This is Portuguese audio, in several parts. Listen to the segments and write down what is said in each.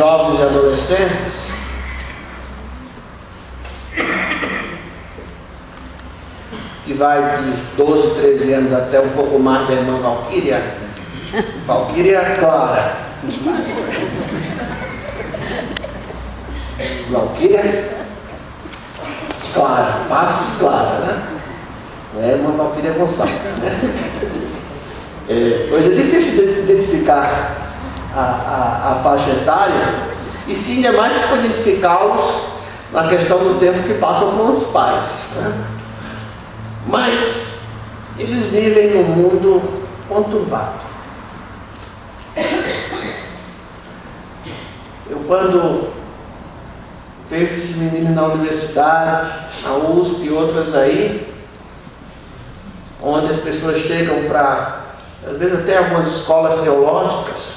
jovens e adolescentes, que vai de 12, 13 anos até um pouco mais da irmã Valquíria. Valquíria Clara. Valquíria Clara, Passos Clara, né? Não é uma Valquíria Gonçalves, né? Pois é difícil de identificar a faixa etária, e sim é mais para identificá-los na questão do tempo que passam com os pais, né? Mas eles vivem num mundo conturbado. Eu, quando vejo esses meninos na universidade, na USP e outras aí, onde as pessoas chegam para, às vezes até algumas escolas teológicas,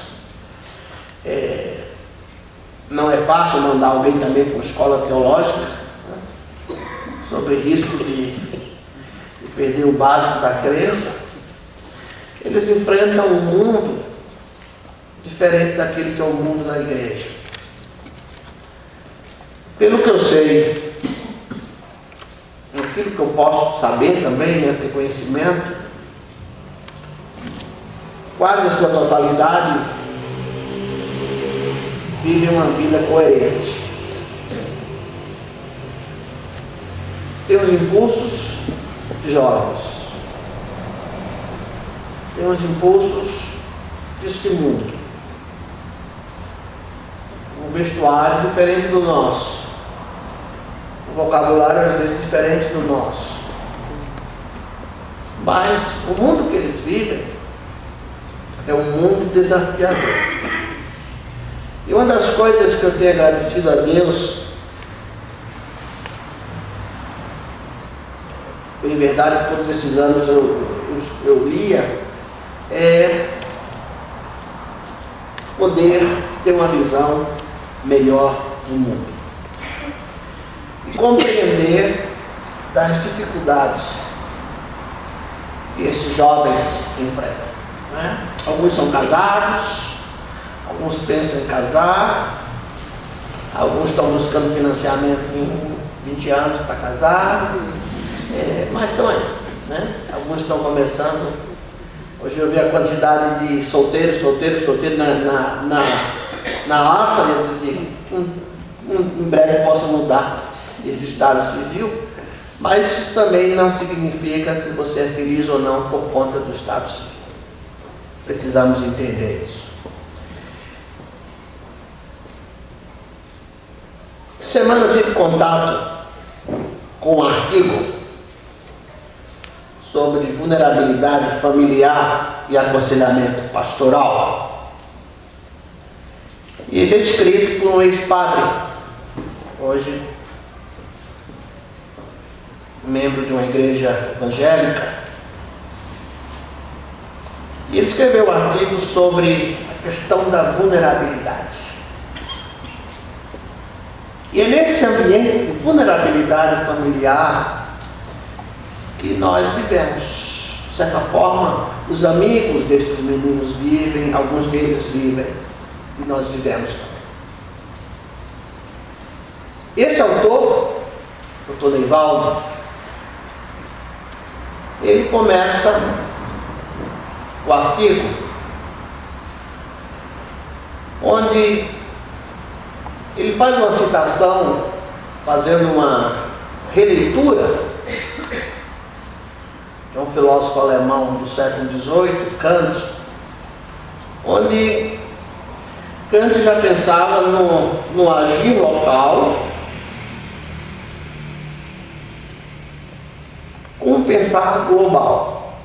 não é fácil mandar alguém também para uma escola teológica, né, sobre risco de perder o básico da crença. Eles enfrentam um mundo diferente daquele que é o mundo da igreja. Pelo que eu sei, aquilo que eu posso saber também, né, ter conhecimento, quase a sua totalidade vive uma vida coerente. Tem os impulsos jovens, tem os impulsos deste mundo, um vestuário diferente do nosso, um vocabulário às vezes diferente do nosso, mas o mundo que eles vivem é um mundo desafiador. E uma das coisas que eu tenho agradecido a Deus, em verdade, todos esses anos eu lia, é poder ter uma visão melhor do mundo e compreender das dificuldades que esses jovens enfrentam, né? Alguns são casados, alguns pensam em casar, alguns estão buscando financiamento em 20 anos para casar, mas estão aí, né? Alguns estão começando. Hoje eu vi a quantidade de solteiros na ata, e eu dizia, em breve possa mudar esse estado civil, mas isso também não significa que você é feliz ou não por conta do estado civil. Precisamos entender isso. Semana eu tive contato com um artigo sobre vulnerabilidade familiar e aconselhamento pastoral. E ele é escrito por um ex-padre, hoje membro de uma igreja evangélica. E ele escreveu um artigo sobre a questão da vulnerabilidade. E é nesse ambiente de vulnerabilidade familiar que nós vivemos. De certa forma, os amigos desses meninos vivem, alguns deles vivem, e nós vivemos também. Esse autor, o Dr. Neivaldo, ele começa o artigo onde ele faz uma citação, fazendo uma releitura de um filósofo alemão do século XVIII, Kant, onde Kant já pensava no agir local com um pensar global.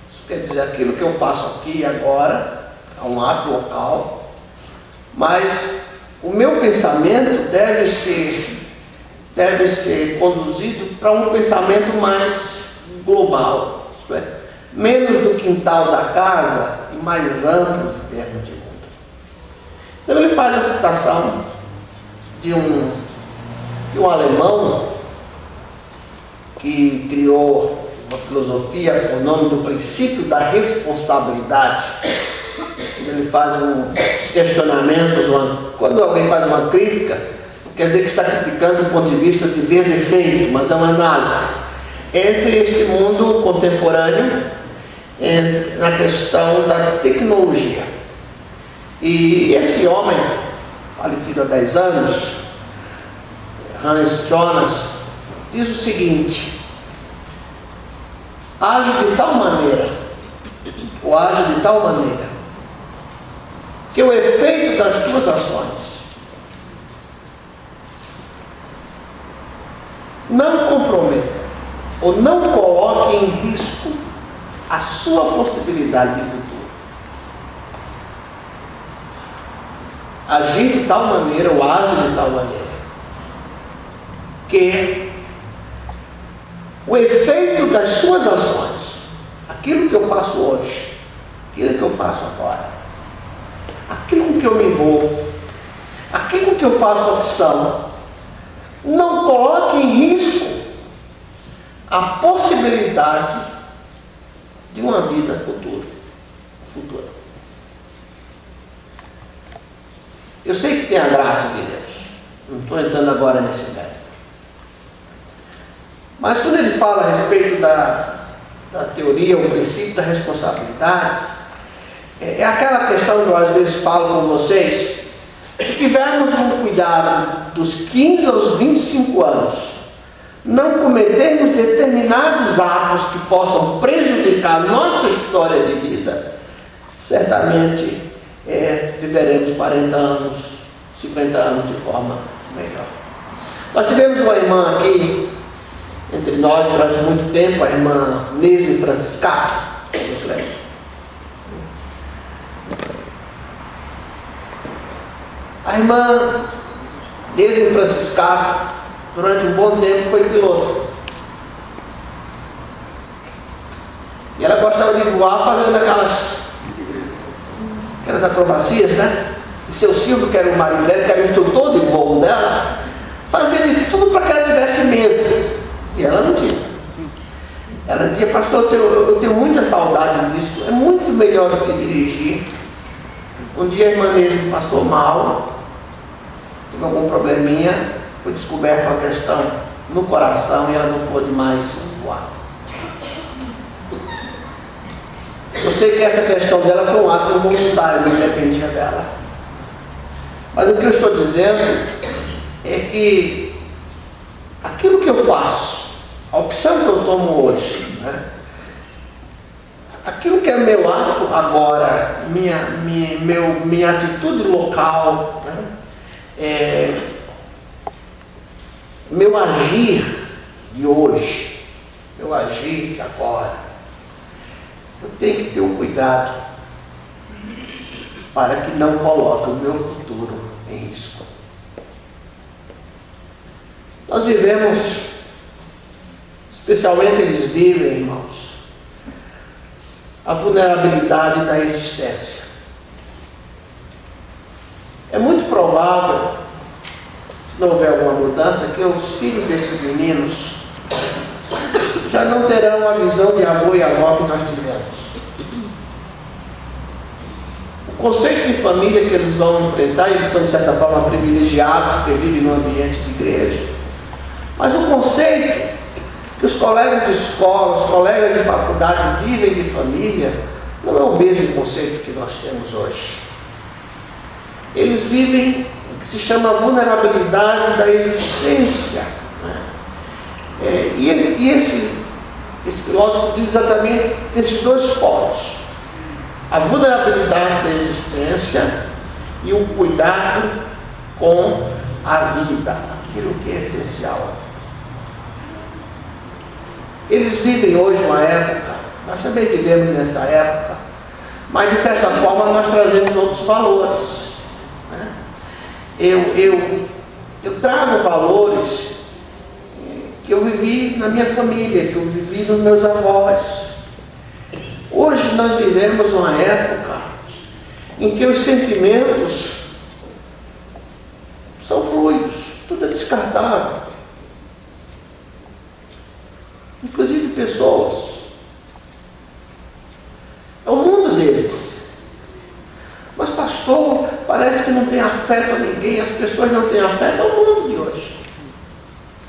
Isso quer dizer, aquilo que eu faço aqui e agora é um ato local, mas o meu pensamento deve ser conduzido para um pensamento mais global, isto é, menos do quintal da casa e mais amplo em termos de mundo. Então ele faz a citação de um alemão que criou uma filosofia com o nome do princípio da responsabilidade. ele faz um questionamento, quando alguém faz uma crítica, quer dizer que está criticando do ponto de vista de ver defeito, mas é uma análise entre este mundo contemporâneo na questão da tecnologia. E esse homem, falecido há 10 anos, Hans Jonas, diz o seguinte: age de tal maneira, ou age de tal maneira, que o efeito das tuas ações não comprometa ou não coloque em risco a sua possibilidade de futuro. Agir de tal maneira, ou age de tal maneira, que o efeito das suas ações, aquilo que eu faço hoje, aquilo que eu faço agora, aquilo que eu me envolvo, aquilo que eu faço opção, não coloque em risco a possibilidade de uma vida futura. Eu sei que tem a graça de Deus, não estou entrando agora nesse mérito. Mas quando ele fala a respeito da teoria, o princípio da responsabilidade, é aquela questão que eu às vezes falo com vocês: se tivermos um cuidado dos 15 aos 25 anos, não cometermos determinados atos que possam prejudicar nossa história de vida, certamente viveremos 40 anos, 50 anos de forma melhor. Nós tivemos uma irmã aqui entre nós durante muito tempo, a irmã Neise Franciscato. A irmã Neise Franciscato, durante um bom tempo, foi piloto. E ela gostava de voar fazendo aquelas acrobacias, né? E seu Silvio, que era o marido dela, que era o instrutor de voo dela, fazia de tudo para que ela tivesse medo. E ela não tinha. Ela dizia: pastor, eu tenho muita saudade disso, é muito melhor do que dirigir. Um dia a irmã Neise passou mal, teve algum probleminha, foi descoberta uma questão no coração e ela não pôde mais voar. Eu sei que essa questão dela foi um ato voluntário, não dependia dela. Mas o que eu estou dizendo é que aquilo que eu faço, a opção que eu tomo hoje, né, aquilo que é meu ato agora, minha atitude local, né, meu agir de hoje, meu agir de agora, eu tenho que ter um cuidado para que não coloque o meu futuro em risco. Nós vivemos, especialmente eles vivem, irmãos, a vulnerabilidade da existência. É muito provável, se não houver alguma mudança, que os filhos desses meninos já não terão a visão de avô e avó que nós tivemos. O conceito de família que eles vão enfrentar, eles são de certa forma privilegiados, porque vivem no ambiente de igreja. Mas o conceito que os colegas de escola, os colegas de faculdade vivem de família, não é o mesmo conceito que nós temos hoje. Eles vivem o que se chama vulnerabilidade da existência. E esse filósofo diz exatamente desses dois polos: a vulnerabilidade da existência e o cuidado com a vida, aquilo que é essencial. Eles vivem hoje uma época, nós também vivemos nessa época, mas de certa forma nós trazemos outros valores, né? Eu trago valores que eu vivi na minha família, que eu vivi nos meus avós. Hoje nós vivemos uma época em que os sentimentos são fluidos, tudo é descartável. Inclusive pessoas. É o mundo deles. povo parece que não tem afeto a ninguém, as pessoas não têm afeto ao mundo de hoje.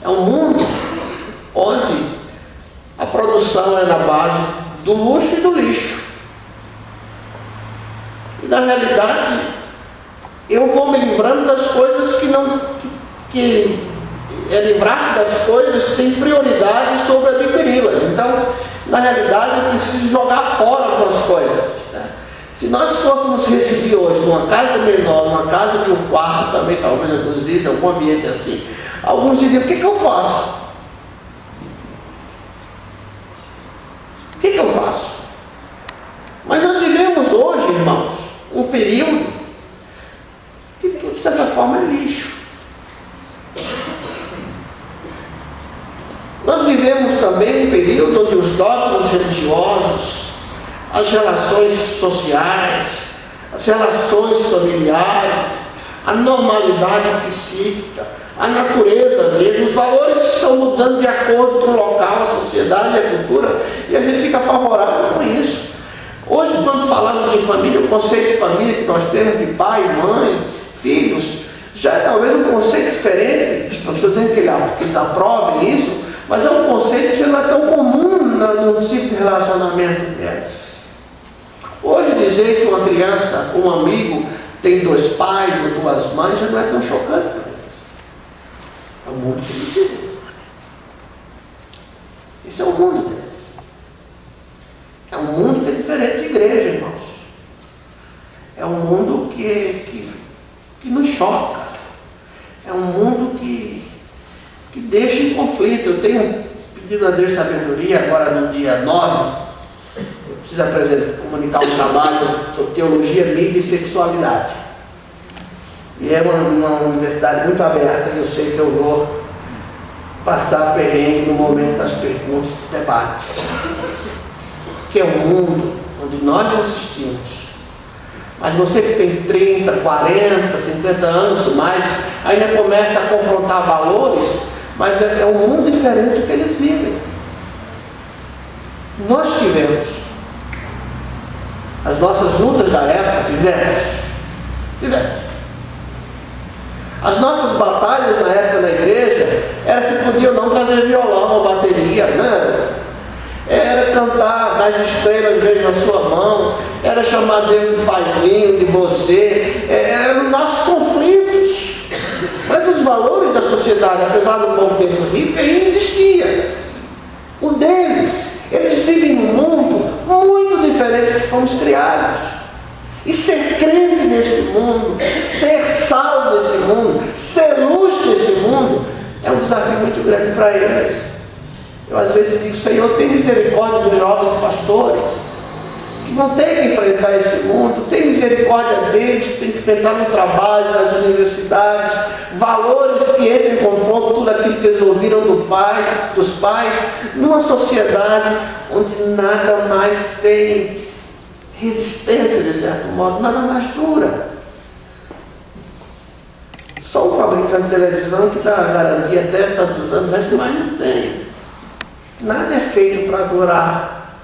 É um mundo onde a produção é na base do luxo e do lixo. E na realidade, eu vou me livrando das coisas livrar das coisas que tem prioridade sobre adquiri-las. Então, na realidade, eu preciso jogar fora algumas coisas, né? Se nós fôssemos receber hoje numa casa menor, numa casa de um quarto também, talvez inclusive, algum ambiente assim, alguns diriam: o que eu faço? O que eu faço? Mas nós vivemos hoje, irmãos, um período que, de certa forma, é lixo. Nós vivemos também um período onde os dogmas religiosos, as relações sociais, as relações familiares, a normalidade psíquica, a natureza mesmo, os valores estão mudando de acordo com o local, a sociedade, a cultura, e a gente fica apavorado com isso. Hoje, quando falamos de família, o conceito de família que nós temos de pai, mãe, filhos, já é talvez um conceito diferente. Não estou dizendo que eles aprovem isso, mas é um conceito que já não é tão comum no tipo de relacionamento deles. Hoje, dizer que uma criança, um amigo, tem 2 pais ou 2 mães, já não é tão chocante para eles. É o mundo que eles vivem. Esse é o mundo deles. É um mundo que é diferente de igreja, irmãos. É um mundo que nos choca. É um mundo que deixa em conflito. Eu tenho pedido a Deus sabedoria agora no dia 9. Eu preciso comunicar um trabalho sobre teologia, mídia e sexualidade. E é uma universidade muito aberta, e eu sei que eu vou passar perrengue no momento das perguntas do debate. Que é um mundo onde nós assistimos. Mas você que tem 30, 40, 50 anos mais, ainda começa a confrontar valores, mas é um mundo diferente do que eles vivem. Nós tivemos as nossas lutas da época, tivemos. As nossas batalhas na época da igreja era se podia ou não trazer violão ou bateria, né? Era cantar das estrelas veio na sua mão, era chamar Deus de paizinho, de você, eram nossos conflitos. Mas os valores da sociedade, apesar do povo ter rico, ainda existia. O deles, eles vivem num mundo muito diferente do que fomos criados. E ser crente neste mundo, ser sal nesse mundo, ser luz nesse mundo, é um desafio muito grande para eles. Eu às vezes digo: Senhor, tem misericórdia dos jovens pastores, que vão ter que enfrentar esse mundo, tem misericórdia deles, tem que enfrentar no trabalho, nas universidades, valores que entram em confronto, tudo aquilo que eles ouviram dos pais, numa sociedade onde nada mais tem resistência, de certo modo, nada mais dura. Só o fabricante de televisão que dá garantia até tantos anos, mas mais não tem. Nada é feito para durar.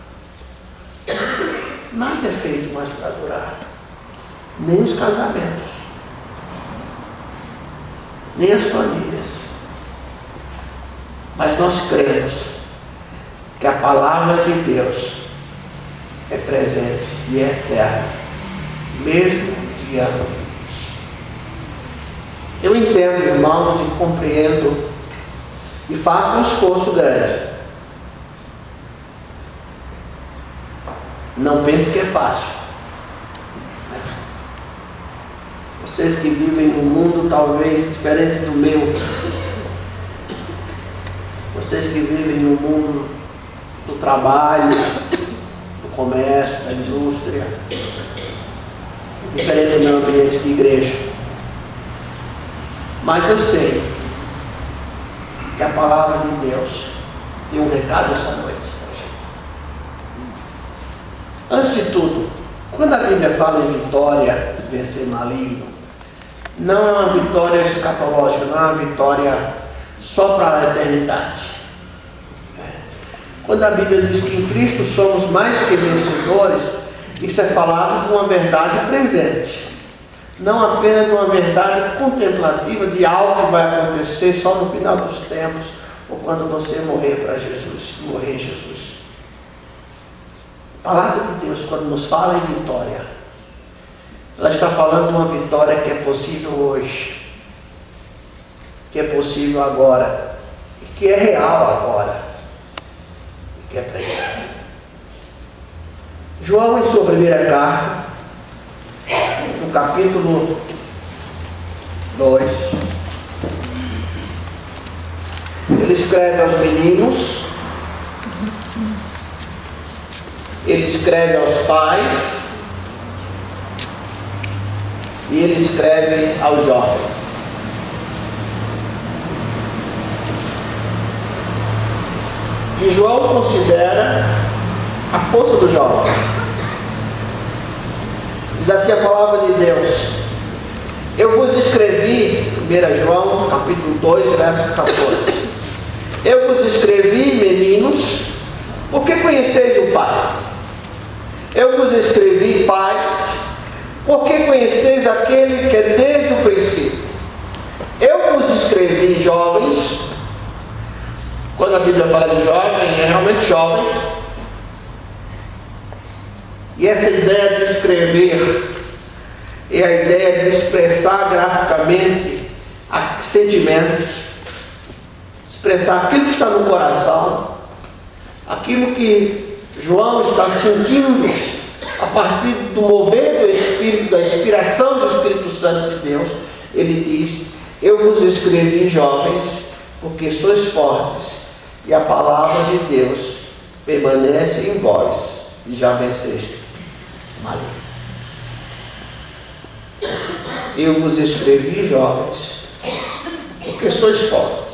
Nada é feito mais para durar. Nem os casamentos. Nem as famílias. Mas nós cremos que a palavra de Deus é presente e é eterna, mesmo dia a dia. Eu entendo, irmãos, e compreendo e faço um esforço grande. Não pense que é fácil. Vocês que vivem num mundo talvez diferente do meu, vocês que vivem no mundo do trabalho, do comércio, da indústria, diferente do meu ambiente de igreja. Mas eu sei que a palavra de Deus tem um recado essa noite. Antes de tudo, quando a Bíblia fala em vitória, vencer maligno, não é uma vitória escatológica, não é uma vitória só para a eternidade. Quando a Bíblia diz que em Cristo somos mais que vencedores, isso é falado com uma verdade presente. não apenas de uma verdade contemplativa de algo que vai acontecer só no final dos tempos, ou quando você morrer para Jesus, morrer em Jesus. A palavra de Deus, quando nos fala em vitória, ela está falando de uma vitória que é possível hoje, que é possível agora, e que é real agora, e que é presente. João, em sua primeira carta, no capítulo 2, ele escreve aos meninos, ele escreve aos pais e ele escreve aos jovens. E João considera a força do jovem. Diz assim a palavra de Deus: eu vos escrevi, 1 João capítulo 2, verso 14. Eu vos escrevi, meninos, porque conheceis o Pai. Eu vos escrevi, pais, porque conheceis aquele que é desde o princípio. Eu vos escrevi, jovens. Quando a Bíblia fala de jovem, é realmente jovem. E essa ideia de escrever é a ideia de expressar graficamente sentimentos, expressar aquilo que está no coração, aquilo que João está sentindo a partir do mover do Espírito, da inspiração do Espírito Santo de Deus. Ele diz: eu vos escrevi, jovens, porque sois fortes, e a palavra de Deus permanece em vós, e já venceste o maligno. Eu vos escrevi, jovens, porque sois fortes,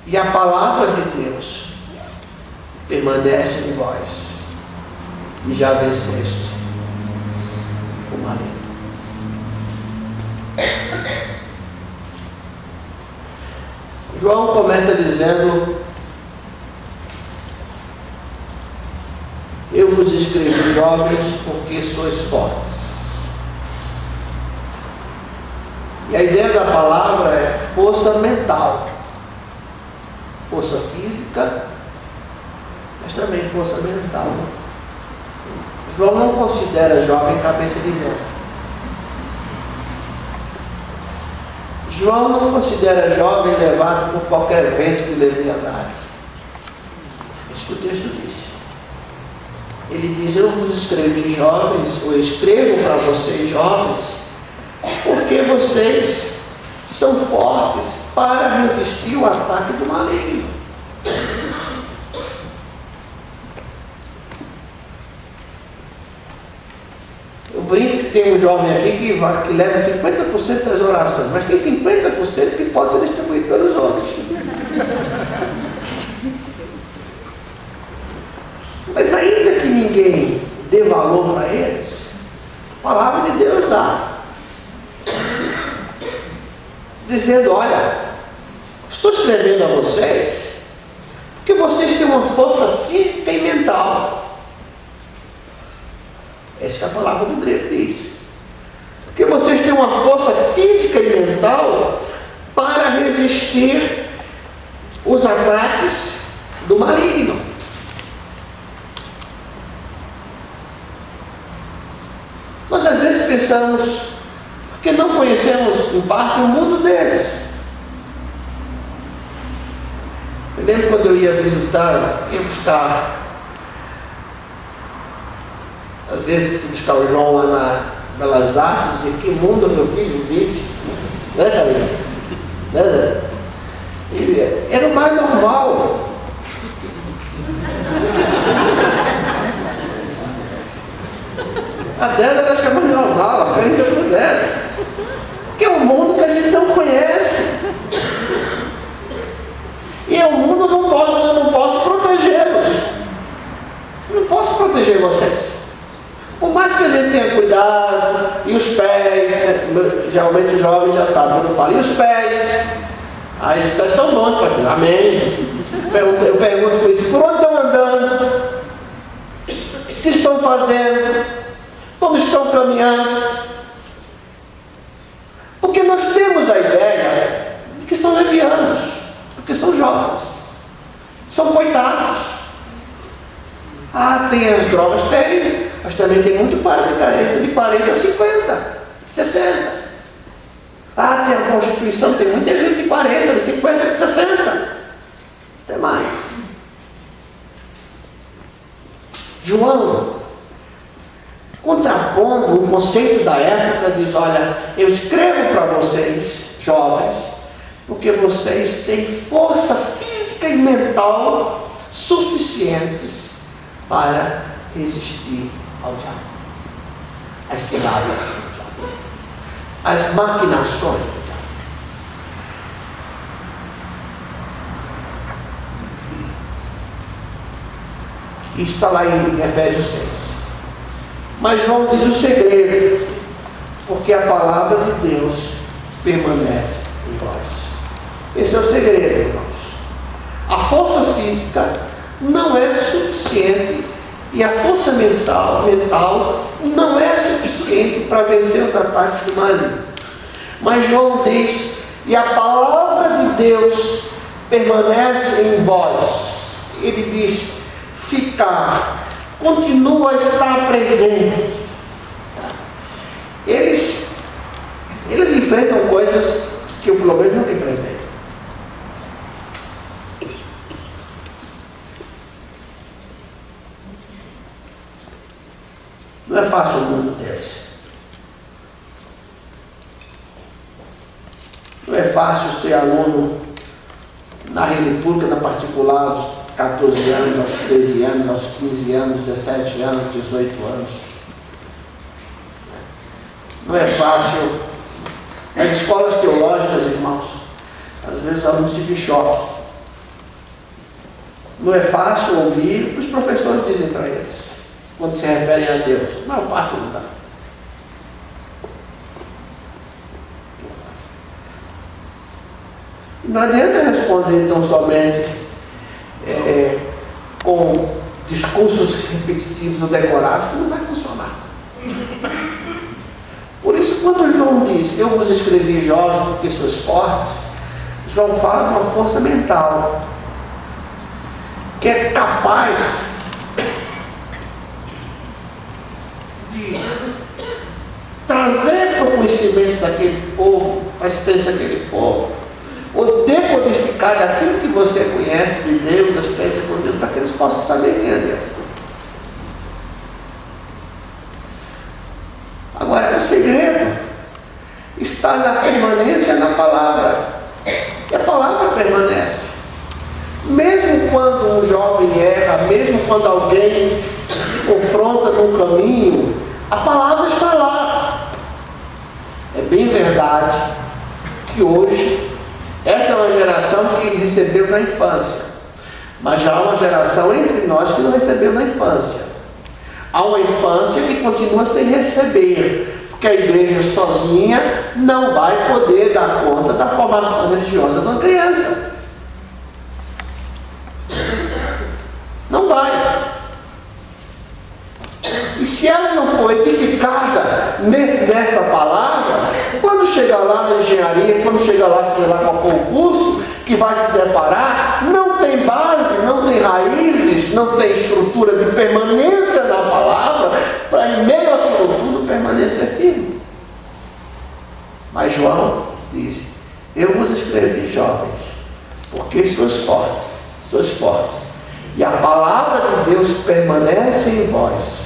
e a palavra de Deus permanece em vós, e já venceste o maligno. João começa dizendo: eu vos escrevi, jovens, porque sois fortes. E a ideia da palavra é força mental, força física, mas também força mental. João não considera jovem cabeça de vento. João não considera jovem levado por qualquer vento de leviandade. Isso que o texto diz. Ele diz: eu vos escrevi, jovens, ou escrevo para vocês, jovens, porque vocês são fortes para resistir ao ataque do maligno. Eu brinco que tem um jovem aqui que leva 50% das orações, mas tem 50% que pode ser distribuído pelos outros. Mas ainda que ninguém dê valor para eles, a palavra de Deus dá. Dizendo: olha, estou escrevendo a vocês porque vocês têm uma força física e mental. Essa é a palavra do grego diz. Porque vocês têm uma força física e mental para resistir os ataques do maligno. Nós às vezes pensamos, porque não conhecemos em parte o mundo deles. Eu lembro quando eu ia visitar, ia buscar, às vezes buscar o João lá na Belas Artes, dizia: que mundo meu filho vive, né, Carlinhos? Né? E era o mais normal. A 10 era chamada de normal, a gente não pudesse. Porque é um mundo que a gente não conhece. E é um mundo que eu não posso protegê-los. Não posso proteger vocês. Por mais que a gente tenha cuidado, e os pés, né? Geralmente os jovens já sabem quando eu falo, e os pés? Aí os pés são bons para aquilo. Amém. Eu pergunto por isso: por onde estão andando? que estão fazendo, como estão caminhando. Porque nós temos a ideia de que são levianos, porque são jovens, são coitados. Ah, tem as drogas? Tem, mas também tem muito careta de 40 a 50, 60. Ah, tem a Constituição, tem muita gente de 40, de 50, de 60. Até mais. João, contrapondo o conceito da época, diz: olha, eu escrevo para vocês, jovens, porque vocês têm força física e mental suficientes para resistir ao diabo, às ciladas do diabo, às maquinações do diabo. Isso está lá em Efésios 6. Mas João diz o segredo, porque a palavra de Deus permanece em vós. Esse é o segredo, irmãos. A força física não é suficiente e a força mental não é suficiente para vencer os ataques do maligno. Mas João diz: e a palavra de Deus permanece em vós. Ele diz: ficar, continua a estar presente. Eles enfrentam coisas que eu pelo menos nunca enfrentei. Não é fácil o mundo deles. Não é fácil ser aluno na rede pública, na particular, aos 14 anos, aos 13 anos, aos 15 anos, 17 anos, 18 anos. Não é fácil. Nas escolas teológicas, irmãos, às vezes os alunos ficam em choque. Não é fácil ouvir o que os professores dizem para eles quando se referem a Deus. A maior parte não dá. Não adianta responder tão somente com discursos repetitivos ou decorados, que não vai funcionar. Por isso, quando João diz: eu vos escrevi, jovens, porque sois fortes, João fala de uma força mental que é capaz de trazer para o conhecimento daquele povo, para a experiência daquele povo, ou decodificar daquilo que você conhece de Deus, da experiência com Deus, para que eles possam saber quem é Deus. Agora, o segredo está na permanência na palavra. E a palavra permanece. Mesmo quando um jovem erra, mesmo quando alguém se confronta no caminho, a palavra está lá. É bem verdade que hoje essa é uma geração que recebeu na infância, mas já há uma geração entre nós que não recebeu na infância. Há uma infância que continua sem receber, porque a igreja sozinha não vai poder dar conta da formação religiosa de uma criança. Não vai. E se ela não for edificada nessa palavra, quando chegar lá na engenharia, quando chegar lá, seja lá qual for o curso que vai se preparar, não tem base, não tem raízes, não tem estrutura de permanência na palavra, para em meio àquilo tudo permanecer firme. Mas João diz: eu vos escrevi, jovens, porque sois fortes, e a palavra de Deus permanece em vós,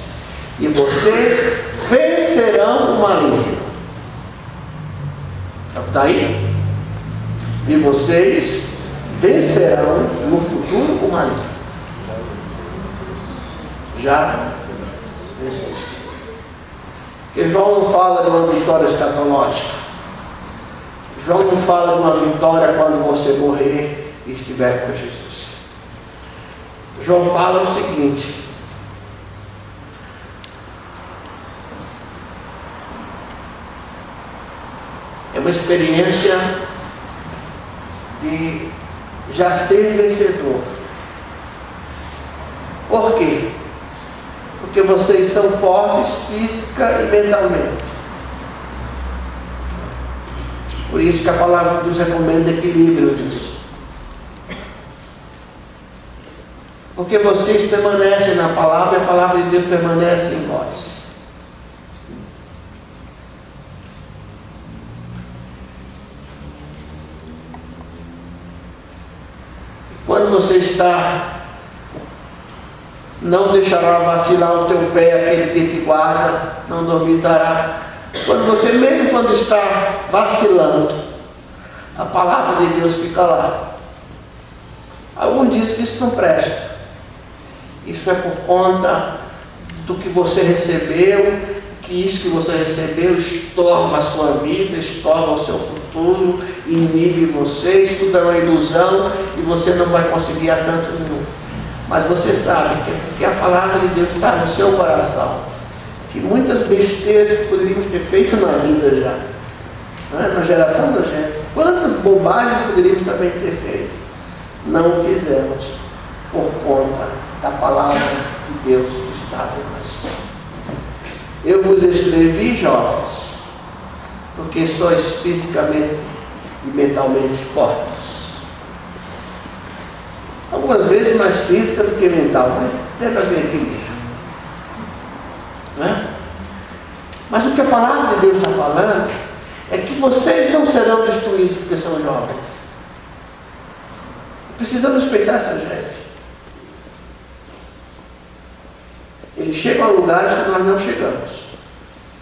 e vocês vencerão o maligno. Está aí? E vocês vencerão no futuro o maligno. Já venceu. Porque João não fala de uma vitória escatológica. João não fala de uma vitória quando você morrer e estiver com Jesus. João fala o seguinte: é uma experiência de já ser vencedor. Por quê? Porque porque vocês são fortes física e mentalmente. Por isso que a palavra de Deus recomenda equilíbrio disso. Porque vocês permanecem na palavra e a palavra de Deus permanece em vós. Quando você está, não deixará vacilar o teu pé, aquele que te guarda, não dormitará. Quando está vacilando, a palavra de Deus fica lá. Alguns dizem que isso não presta. Isso é por conta do que você recebeu, que isso que você recebeu estorva a sua vida, estorva o seu futuro, inibe você, isso tudo é uma ilusão e você não vai conseguir a canto nenhum. Mas você sabe que é porque a palavra de Deus está no seu coração, que muitas besteiras que poderíamos ter feito na vida já, né? Na geração da gente, quantas bobagens poderíamos também ter feito, não fizemos por conta da palavra de Deus que está em nós. Eu vos escrevi, jovens, porque sois fisicamente e mentalmente fortes. Algumas vezes mais física do que mental, mas deve haver equilíbrio. Né? Mas o que a palavra de Deus está falando é que vocês não serão destruídos porque são jovens. Precisamos respeitar essa gente. Eles chegam a lugares que nós não chegamos.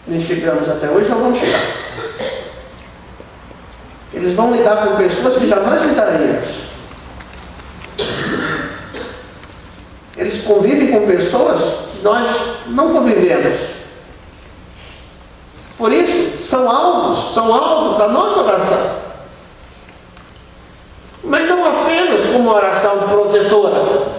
Nem chegamos até hoje, não vamos chegar. Eles vão lidar com pessoas que jamais lidaríamos. Eles convivem com pessoas que nós não convivemos. Por isso, são alvos da nossa oração. Mas não apenas como oração protetora,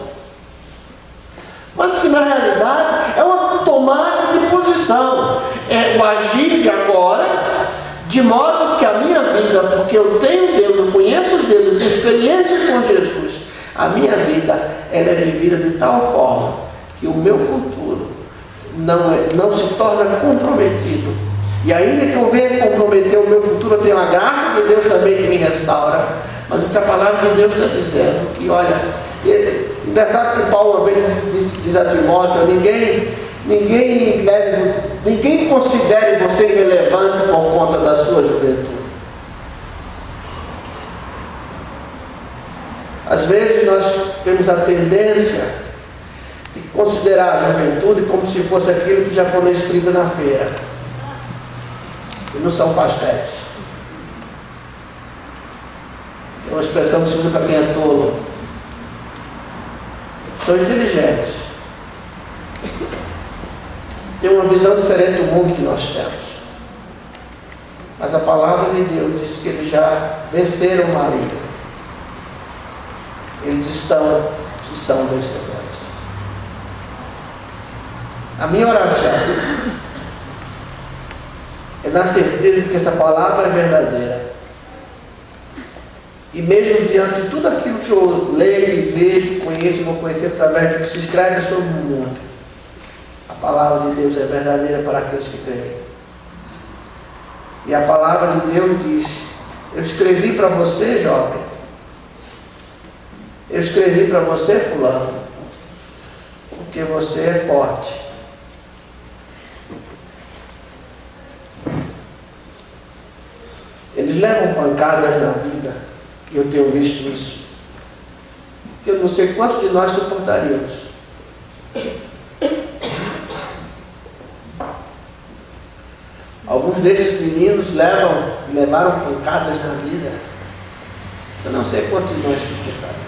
mas que na realidade é uma tomada de posição, é o agir de agora, de modo que a minha vida, porque eu tenho Deus, eu conheço Deus, eu tenho experiência com Jesus, a minha vida ela é vivida de tal forma que o meu futuro não se torna comprometido. E ainda que eu venha comprometer o meu futuro, eu tenho a graça de Deus também que me restaura. Mas o que a palavra de Deus está dizendo, que olha, engraçado que Paulo uma vez diz a Timóteo, ninguém considere você irrelevante por conta da sua juventude. Às vezes nós temos a tendência de considerar a juventude como se fosse aquilo que o japonês frita na feira. E não são pastéis. É uma expressão que se usa para quem é tolo. São inteligentes. Tem uma visão diferente do mundo que nós temos. Mas a palavra de Deus diz que eles já venceram o maligno. Eles estão e são vencedores. A minha oração é na certeza de que essa palavra é verdadeira. E mesmo diante de tudo aquilo que eu leio, vejo, conheço, vou conhecer através do que se escreve sobre o mundo, a palavra de Deus é verdadeira para aqueles que creem. E a palavra de Deus diz: eu escrevi para você, jovem, eu escrevi para você, fulano, porque você é forte. Eles levam pancadas na vida, e eu tenho visto isso, que eu não sei quantos de nós suportaríamos. Alguns desses meninos levaram pancadas na vida, eu não sei quantos de nós suportaríamos.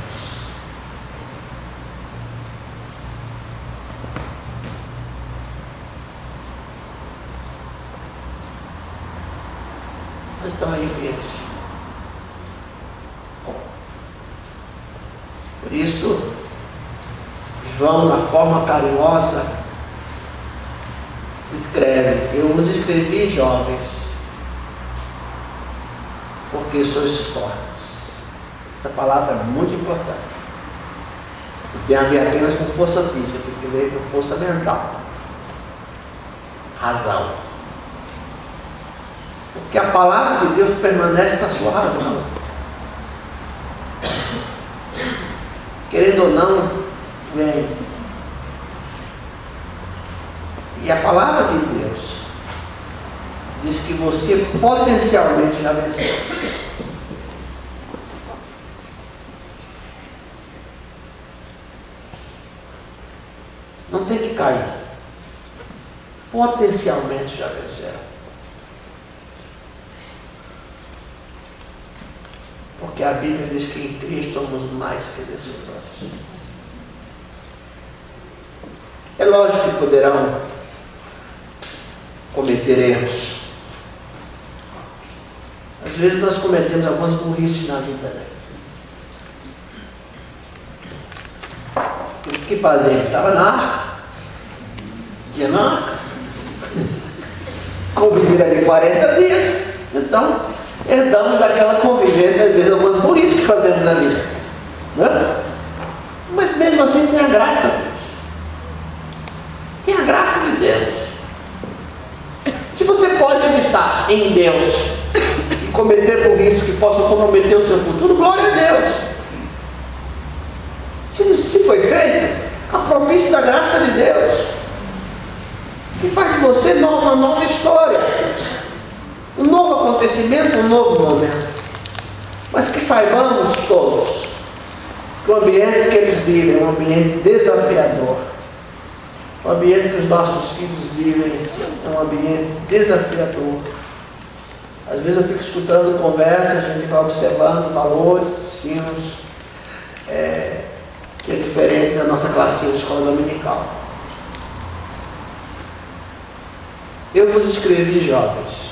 Mas estão aí firmes. Por isso, João, na forma carinhosa, escreve: eu vos escrevi, jovens, porque sois fortes. Essa palavra é muito importante. Não tem a ver apenas com força física, tem a ver com força mental. razão. Porque a palavra de Deus permanece na sua razão. Querendo ou não, vem. E a palavra de Deus diz que você potencialmente já venceu. Não tem que cair. Potencialmente já venceram. Porque a Bíblia diz que em Cristo somos mais que vencedores. É lógico que poderão cometer erros. Às vezes nós cometemos algumas burrices na vida, né? O que fazer? Estava na arca. Ia na arca. Conviver ali 40 dias. Então, herdamos daquela convivência, às vezes, algumas burrices que fazemos na vida. Né? Mas mesmo assim tem a graça de Deus. Tem a graça de Deus. Se você pode evitar em Deus e cometer burrices que possam comprometer o seu futuro, glória a Deus. Se foi feito, aproprie-se da graça de Deus, que faz de você uma nova história, um novo acontecimento, um novo momento. Mas que saibamos todos que o ambiente que eles vivem é um ambiente desafiador. O ambiente que os nossos filhos vivem é um ambiente desafiador. Às vezes eu fico escutando conversas, a gente vai observando valores, ensinos, que é diferente da nossa classinha de escola dominical. Eu vos escrevi, jovens.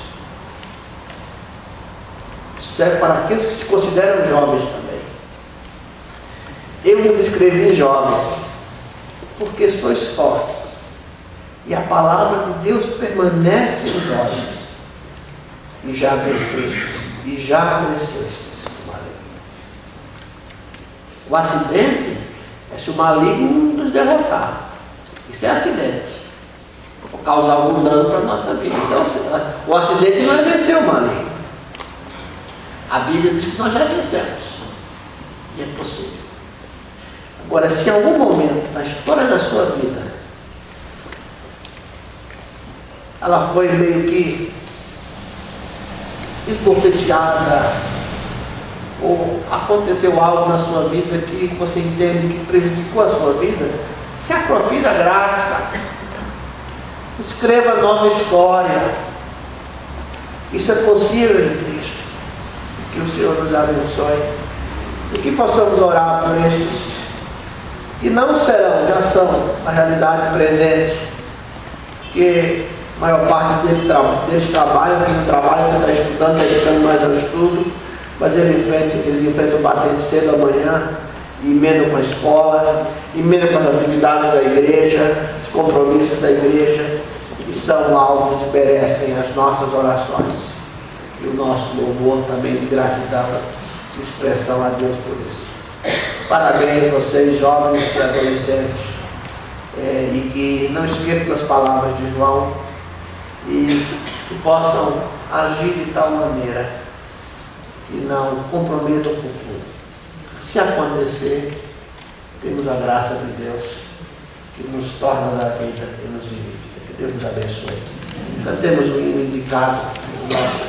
Serve para aqueles que se consideram jovens também. Eu vos escrevi, jovens, porque sois fortes, e a palavra de Deus permanece em vós, e já vencestes, e já crescestes com alegria. O acidente é se o maligno nos derrotar. Isso é acidente. Ou causar algum dano para a nossa vida. Então, o acidente não é vencer o maligno. A Bíblia diz que nós já vencemos. E é possível. Agora, se em algum momento na história da sua vida ela foi meio que esbofeteada, ou aconteceu algo na sua vida que você entende que prejudicou a sua vida, se aproprie da graça, escreva nova história. Isso é possível em Cristo. Que o Senhor nos abençoe e que possamos orar por estes que não serão, já são a realidade presente, que a maior parte deles trabalham, quem não trabalha, quem está estudando, dedicando mais ao estudo, mas eles enfrentam batendo cedo amanhã, emendam com a escola, emendam com as atividades da igreja, os compromissos da igreja, e são alvos e merecem as nossas orações e o nosso louvor também de gratidão e expressão a Deus por isso. Parabéns a vocês, jovens e adolescentes, e que não esqueçam das palavras de João e que possam agir de tal maneira que não comprometam o futuro. Se acontecer, temos a graça de Deus que nos torna da vida e nos vivifica. Que Deus nos abençoe. Cantemos o hino indicado no nosso